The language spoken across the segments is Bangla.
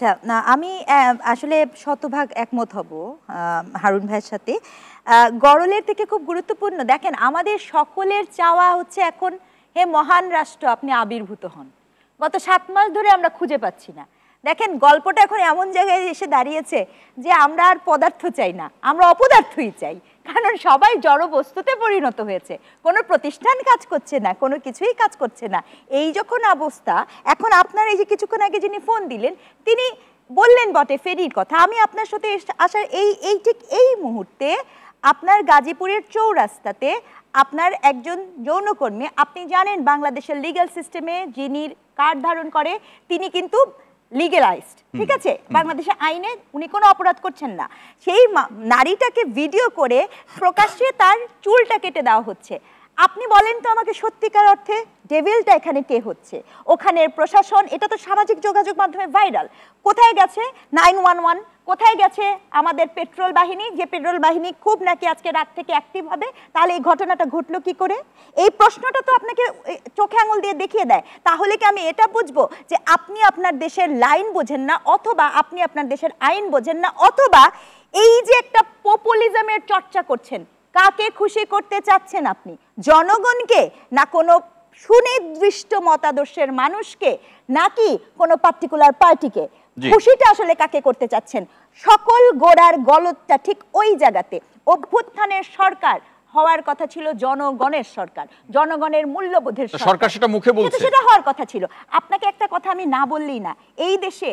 আচ্ছা, না আমি আসলে শতভাগ একমত হব হারুন ভাইয়ের সাথে। গড়লের থেকে খুব গুরুত্বপূর্ণ, দেখেন আমাদের সকলের চাওয়া হচ্ছে এখন, হে মহান রাষ্ট্র আপনি আবির্ভূত হন। গত 7 মাস ধরে আমরা খুঁজে পাচ্ছি না। দেখেন গল্পটা এখন এমন জায়গায় এসে দাঁড়িয়েছে যে আমরা আর পদার্থ চাই না, আমরা অপদার্থই চাই। কারণ সবাই জড় বস্তুতে পরিণত হয়েছে, কোনো প্রতিষ্ঠান কাজ করছে না, কোনো কিছুই কাজ করছে না। এই যখন অবস্থা, এখন আপনার এই যে কিছুক্ষণ আগে যিনি ফোন দিলেন তিনি বললেন বটে ফেরির কথা, আমি আপনার সাথে আসার ঠিক এই মুহূর্তে আপনার গাজীপুরের চৌরাস্তাতে আপনার একজন যৌনকর্মী, আপনি জানেন বাংলাদেশের লিগ্যাল সিস্টেমে যিনি কার্ড ধারণ করে তিনি কিন্তু লিগ্যালাইজড, ঠিক আছে, বাংলাদেশের আইনে উনি কোনো অপরাধ করছেন না। সেই নারীটাকে ভিডিও করে প্রকাশ্যে তার চুলটা কেটে দেওয়া হচ্ছে। আপনি বলেন তো আমাকে সত্যিকার অর্থে ডেভিলটা এখানে কে হচ্ছে? ওখানের প্রশাসন, এটা তো সামাজিক যোগাযোগ মাধ্যমে ভাইরাল। কোথায় গেছে 911? কোথায় গেছে আমাদের পেট্রোল বাহিনী, যে পেট্রোল বাহিনী খুব নাকি আজকে রাত থেকে অ্যাক্টিভ হবে? তাহলে এই ঘটনাটা ঘটলো কি করে? এই প্রশ্নটা তো আপনাকে চোখে আঙুল দিয়ে দেখিয়ে দেয়। তাহলে কি আমি এটা বুঝবো যে আপনি আপনার দেশের লাইন বোঝেন না, অথবা আপনি আপনার দেশের আইন বোঝেন না, অথবা এই যে একটা পপুলিজমের চর্চা করছেন, কাকে খুশি করতে চাচ্ছেন আপনি? জনগণকে, না কোনো সুনির্দিষ্ট মতাদর্শের মানুষকে, নাকি কোনো পার্টিকুলার পার্টিকে? খুশিটা আসলে কাকে করতে চাচ্ছেন? সকল গোড়ার গলতটা ঠিক ওই জায়গাতে। অভ্যুত্থানের সরকার হওয়ার কথা ছিল জনগণের সরকার, জনগণের মূল্যবোধের সরকার, সেটা মুখে বলছে, সেটা হওয়ার কথা ছিল। আপনাকে একটা কথা আমি না বললেই না, এই দেশে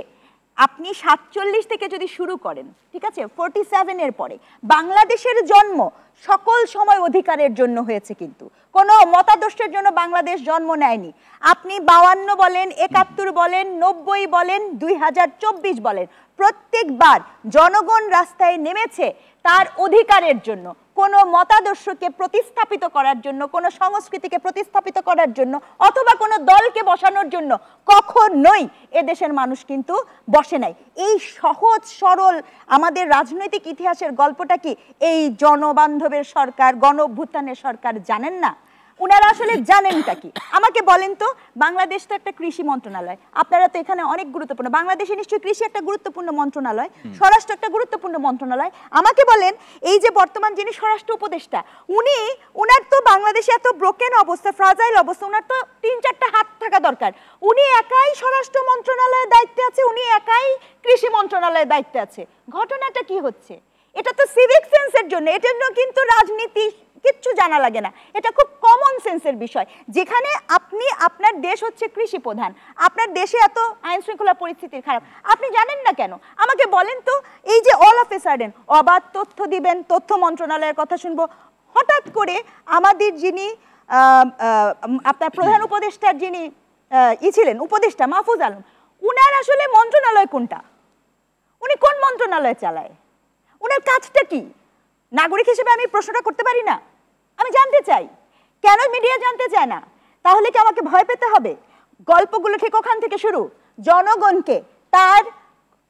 আপনি 47 থেকে যদি শুরু করেন, ঠিক আছে, 47 এর পরে বাংলাদেশের জন্ম সকল সময় অধিকারের জন্য হয়েছে, কিন্তু কোনো মতাদর্শের জন্য বাংলাদেশ জন্ম নেয়নি। আপনি 52 বলেন, 71 বলেন, 90 বলেন, 2024 বলেন, প্রত্যেকবার জনগণ রাস্তায় নেমেছে তার অধিকারের জন্য, কোনো মতাদর্শকে প্রতিস্থাপিত করার জন্য, কোনো সংস্কৃতিকে প্রতিস্থাপিত করার জন্য, অথবা কোনো দলকে বসানোর জন্য কখনোই এদেশের মানুষ কিন্তু বসে নাই। এই সহজ সরল আমাদের রাজনৈতিক ইতিহাসের গল্পটা কি এই জনবান্ধবের সরকার, গণ অভ্যুত্থানের সরকার জানেন না? উনারা আসলে জানেনটা কি? আমাকে বলেন তো, বাংলাদেশ তো একটা কৃষি মন্ত্রণালয়, আপনারা তো এখানে অনেক গুরুত্বপূর্ণ, বাংলাদেশে নিশ্চয়ই কৃষি একটা গুরুত্বপূর্ণ মন্ত্রণালয়, স্বরাষ্ট্র একটা গুরুত্বপূর্ণ মন্ত্রণালয়। আমাকে বলেন, এই যে বর্তমান যিনি স্বরাষ্ট্র উপদেষ্টা, উনার তো বাংলাদেশে এত ব্রোকেন অবস্থা, ফ্রাজাইল অবস্থা, উনার তো 3-4টা হাত থাকা দরকার। উনি একাই স্বরাষ্ট্র মন্ত্রণালয়ের দায়িত্বে আছে, উনি একাই কৃষি মন্ত্রণালয়ের দায়িত্বে আছে। ঘটনাটা কি হচ্ছে? এটা তো সিভিক সেন্সের জন্য, এটার জন্য কিন্তু রাজনীতি কিচ্ছু জানা লাগে না, এটা খুব কমন সেন্সের বিষয়। যেখানে আপনি, আপনার দেশ হচ্ছে কৃষি প্রধান, আপনার দেশে এত আইন শৃঙ্খলা পরিস্থিতি খারাপ, আপনি জানেন না কেন? আমাকে বলেন তো, এই যে অল অফ এ সাডেন অবাধ তথ্য দিবেন, তথ্য মন্ত্রণালয়ের কথা শুনবো, হঠাৎ করে আমাদের যিনি আপনার প্রধান উপদেষ্টার যিনি ছিলেন উপদেষ্টা মাহফুজ আলম, উনার আসলে মন্ত্রণালয় কোনটা? উনি কোন মন্ত্রণালয় চালায়? উনার কাজটা কি? নাগরিক হিসেবে আমি প্রশ্নটা করতে পারি না? আমি জানতে চাই, কেন মিডিয়া জানতে চায় না? তাহলে কি আমাকে ভয় পেতে হবে? গল্পগুলো ঠিক ওখান থেকে শুরু। জনগণকে তার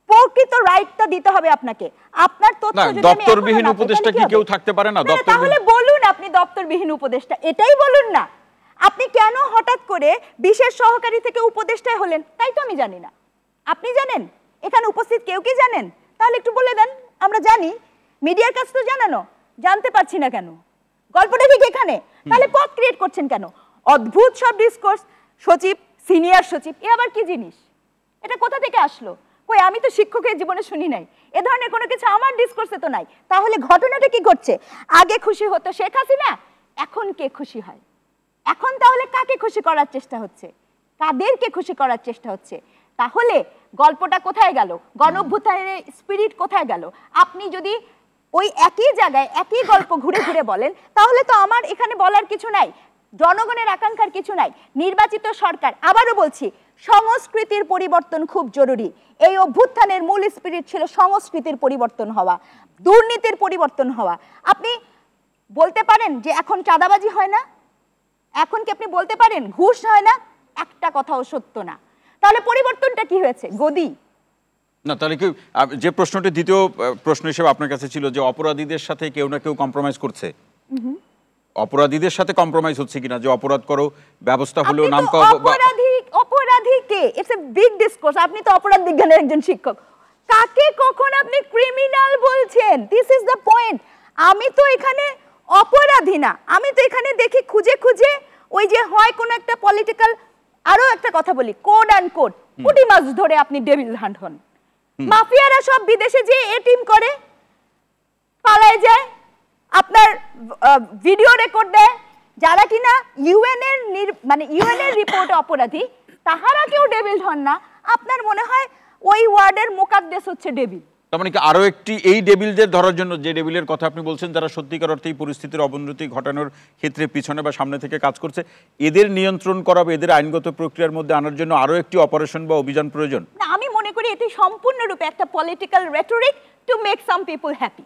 প্রকৃত রাইটটা দিতে হবে আপনাকে। আপনার তথ্য যদি দপ্তরবিহীন উপদেষ্টা কি কেউ থাকতে পারে না? তাহলে বলুন আপনি দপ্তরবিহীন উপদেষ্টা, এটাই বলুন না। আপনি কেন হঠাৎ করে বিশেষ সহকারী থেকে উপদেষ্টায় হলেন তাই তো আমি জানি না। আপনি জানেন? এখানে উপস্থিত কেউ কি জানেন? তাহলে একটু বলে দেন, আমরা জানি। মিডিয়ার কাছে তো জানানো, জানতে পারছি না কেন? গল্পটা ঠিক এখানে। তাহলে পথ ক্রিয়েট করছেন কেন? অদ্ভুত সব ডিসকোর্স, সচিব, সিনিয়র সচিব, এ আবার কি জিনিস? এটা কোথা থেকে আসলো? কই, আমি তো শিক্ষকের জীবনে শুনি নাই এ ধরনের কোনো কিছু, আমার ডিসকোর্সে তো নাই। তাহলে ঘটনাটা কি ঘটছে? আগে খুশি হতো শেখ হাসিনা, এখন কে খুশি হয়? এখন তাহলে কাকে খুশি করার চেষ্টা হচ্ছে? কাদেরকে খুশি করার চেষ্টা হচ্ছে? তাহলে গল্পটা কোথায় গেল? গণ অভ্যুত্থানের স্পিরিট কোথায় গেল? আপনি যদি ওই একই জায়গায় একই গল্প ঘুরে ঘুরে বলেন, তাহলে তো আমার এখানে বলার কিছু নাই, জনগণের আকাঙ্ক্ষার কিছু নাই। নির্বাচিত সরকার, আবারও বলছি, সংস্কৃতির পরিবর্তন খুব জরুরি। এই অভ্যুত্থানের মূল স্পিরিট ছিল সংস্কৃতির পরিবর্তন হওয়া, দুর্নীতির পরিবর্তন হওয়া। আপনি বলতে পারেন যে এখন চাঁদাবাজি হয় না? এখন কি আপনি বলতে পারেন ঘুষ হয় না? একটা কথাও সত্য না। তাহলে পরিবর্তনটা কি হয়েছে? গদি না। তাহলে কি যে প্রশ্নটি দ্বিতীয় প্রশ্ন হিসেবে আপনার কাছে ছিল যে অপরাধীদের সাথে কেউ না কেউ কম্প্রোমাইজ করছে, অপরাধীদের সাথে কম্প্রোমাইজ হচ্ছে কিনা? যে অপরাধ করো, ব্যবস্থা হলেও নাম অপরাধী কে? It's a big discourse. আপনি তো অপরাধ বিজ্ঞানের একজন শিক্ষক, কাকে কখন আপনি ক্রিমিনাল বলছেন? This is the point. আমি তো এখানে অপরাধী না, আমি তো এখানে দেখি খুঁজে খুঁজে ওই যে হয় কোন একটা পলিটিক্যাল, আরো একটা কথা বলি, কোড অ্যান্ড কোড, পুঁটি মাছ ধরে আপনি ডেভিল হান্ট হন। মাফিয়ারা সব বিদেশে যে এটিম করে, পালায় যায়, আপনার ভিডিও রেকর্ড দেয়, যারা কিনা ইউএন এর রিপোর্টে অপরাধী, তাহারা কেউ ডেভিল হন না। আপনার মনে হয় ওই ওয়ার্ডের মোকাদ্দেস হচ্ছে ডেভিল। তার মানে কি আরো একটি এই ডেভিলদের ধরার জন্য, যে ডেভিলের কথা আপনি বলছেন, যারা সত্যিকার অর্থে এই পরিস্থিতির অবনতি ঘটানোর ক্ষেত্রে পিছনে বা সামনে থেকে কাজ করছে, এদের নিয়ন্ত্রণ করা বা এদের আইনগত প্রক্রিয়ার মধ্যে আনার জন্য আরো একটি অপারেশন বা অভিযান প্রয়োজন? না, আমি মনে করি এটি সম্পূর্ণরূপে একটা political rhetoric to make some people happy.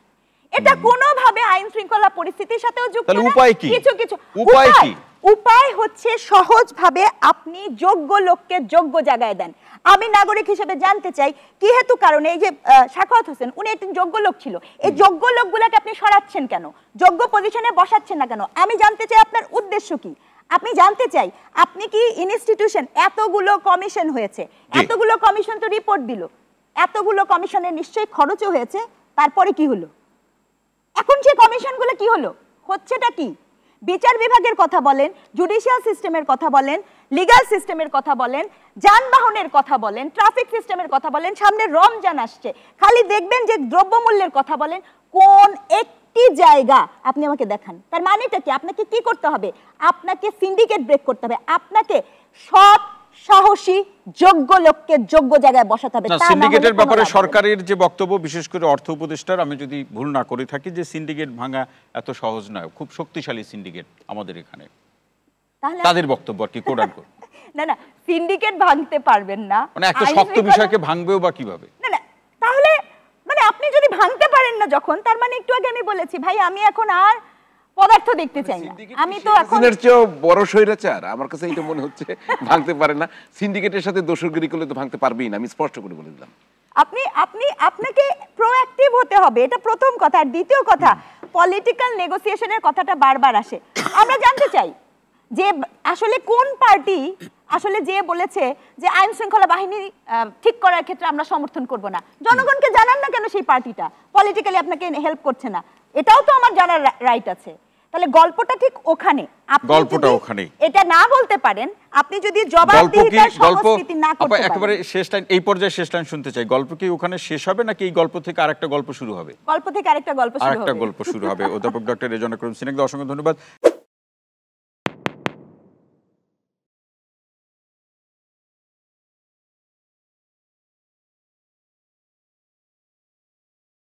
এটা কোনোভাবে আইন শৃঙ্খলা পরিস্থিতির সাথেও যুক্ত না। উপায় কি? কিছু উপায় কি? উপায় হচ্ছে সহজভাবে আপনি যোগ্য লোককে যোগ্য জায়গায় দেন। আমি নাগরিক হিসেবে জানতে চাই কি হেতু কারণে এই যে সাখাওয়াত হোসেন, উনি একজন যোগ্য লোক ছিল, এই যোগ্য লোকগুলোকে আপনি সরাচ্ছেন কেন? যোগ্য পজিশনে বসাচ্ছেন না কেন? আমি জানতে চাই আপনার উদ্দেশ্য কি। আপনি জানতে চাই আপনি কি ইনস্টিটিউশন, এতগুলো কমিশন হয়েছে, এতগুলো কমিশন তো রিপোর্ট দিল, এতগুলো কমিশনের নিশ্চয়ই খরচও হয়েছে, তারপরে কি হলো? এখন সেই কমিশনগুলো কি হলো? হচ্ছেটা কি? বিচার বিভাগের কথা বলেন, জুডিশিয়াল সিস্টেমের কথা বলেন, লিগ্যাল সিস্টেমের কথা বলেন, যানবাহনের কথা বলেন, ট্রাফিক সিস্টেমের কথা বলেন, সামনে রমজান আসছে, খালি দেখবেন যে দ্রব্যমূল্যের কথা বলেন, কোন একটি জায়গা আপনি আমাকে দেখান। তার মানেটা কি? আপনাকে কি করতে হবে? আপনাকে সিন্ডিকেট ব্রেক করতে হবে, আপনাকে সৎ সাহসী যোগ্য লোককে যোগ্য জায়গায় বসাতে হবে। সিন্ডিকেটের ব্যাপারে সরকারের যে বক্তব্য, বিশেষ করে অর্থ উপদেষ্টার, আমি যদি ভুল না করে থাকি, যে সিন্ডিকেট ভাঙা এত সহজ নয়, খুব শক্তিশালী সিন্ডিকেট আমাদের এখানে, তাদের বক্তব্য আর কি কোড আনকোড। না না, সিন্ডিকেট ভাঙতে পারবেন না, মানে একটা শক্ত বিষয়কে ভাঙবেও বা কিভাবে? না না, তাহলে মানে আপনি যদি ভাঙতে পারেন না যখন, তার মানে একটু আগে আমি বলেছি ভাই আমি এখন আর পদার্থ দেখতে চাই না, আমি তো এখন এর চেয়ে বড় স্বৈরাচার আমার কাছে এটা মনে হচ্ছে। ভাঙতে পারে না, সিন্ডিকেটের সাথে দোসরগিরি করলে তো ভাঙতে পারবেই না, আমি স্পষ্ট করে বলে দিলাম। আপনাকে প্রোঅ্যাক্টিভ হতে হবে, এটা প্রথম কথা। আর দ্বিতীয় কথা, পলিটিক্যাল নেগোসিয়েশনের কথাটা বারবার আসে। আমরা জানতে চাই যে আসলে কোন পার্টি আসলে যে বলেছে যে আইন শৃঙ্খলা বাহিনী ঠিক করার ক্ষেত্রে আমরা সমর্থন করব না। জনগণকে জানান না কেন সেই পার্টিটা পলিটিক্যালি আপনাকে হেল্প করছে না? এটাও তো আমার জানার রাইট আছে। তাহলে গল্পটা ঠিক ওখানে, আপনি গল্পটা ওখানে এটা না বলতে পারেন, আপনি যদি জবাবদিহিতার সংস্কৃতি না করতে পারেন। একেবারে শেষ লাইন, এই পর্যায়ে শেষ লাইন শুনতে চাই। গল্প কি ওখানে শেষ হবে নাকি এই গল্প থেকে আরেকটা গল্প শুরু হবে? গল্প থেকে আরেকটা গল্প শুরু হবে। অধ্যাপক ডক্টর রেজওয়ানা করিম সিনহাকে অসংখ্য ধন্যবাদ।